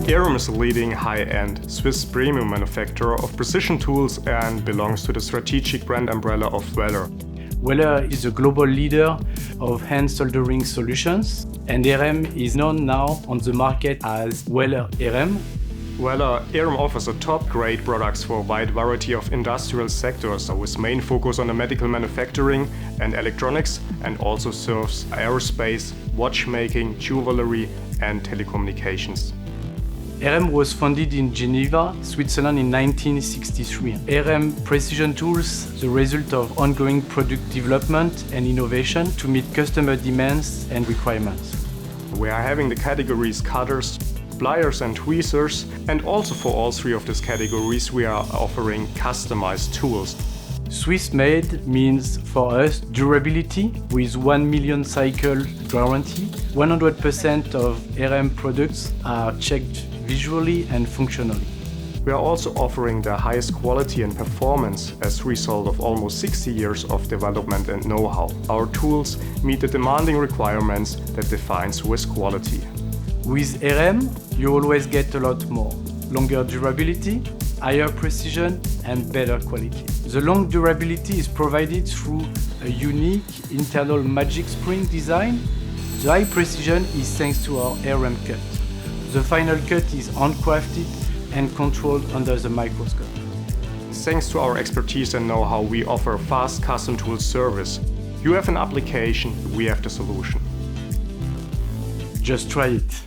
Erem is a leading high-end Swiss premium manufacturer of precision tools and belongs to the strategic brand umbrella of Weller. Weller is a global leader of hand soldering solutions, and Erem is known now on the market as Weller Erem. Weller Erem offers a top-grade products for a wide variety of industrial sectors with main focus on the medical manufacturing and electronics, and also serves aerospace, watchmaking, jewelry and telecommunications. Erem was founded in Geneva, Switzerland in 1963. Erem Precision Tools, the result of ongoing product development and innovation to meet customer demands and requirements. We are having the categories cutters, pliers and tweezers, and also for all three of these categories we are offering customized tools. Swiss made means for us durability with 1 million cycle guarantee. 100% of Erem products are checked visually and functionally. We are also offering the highest quality and performance as a result of almost 60 years of development and know-how. Our tools meet the demanding requirements that define Swiss quality. With Erem, you always get a lot more. Longer durability, higher precision and better quality. The long durability is provided through a unique internal magic spring design. The high precision is thanks to our Erem cut. The final cut is handcrafted and controlled under the microscope. Thanks to our expertise and know-how, we offer fast custom tool service. You have an application, we have the solution. Just try it.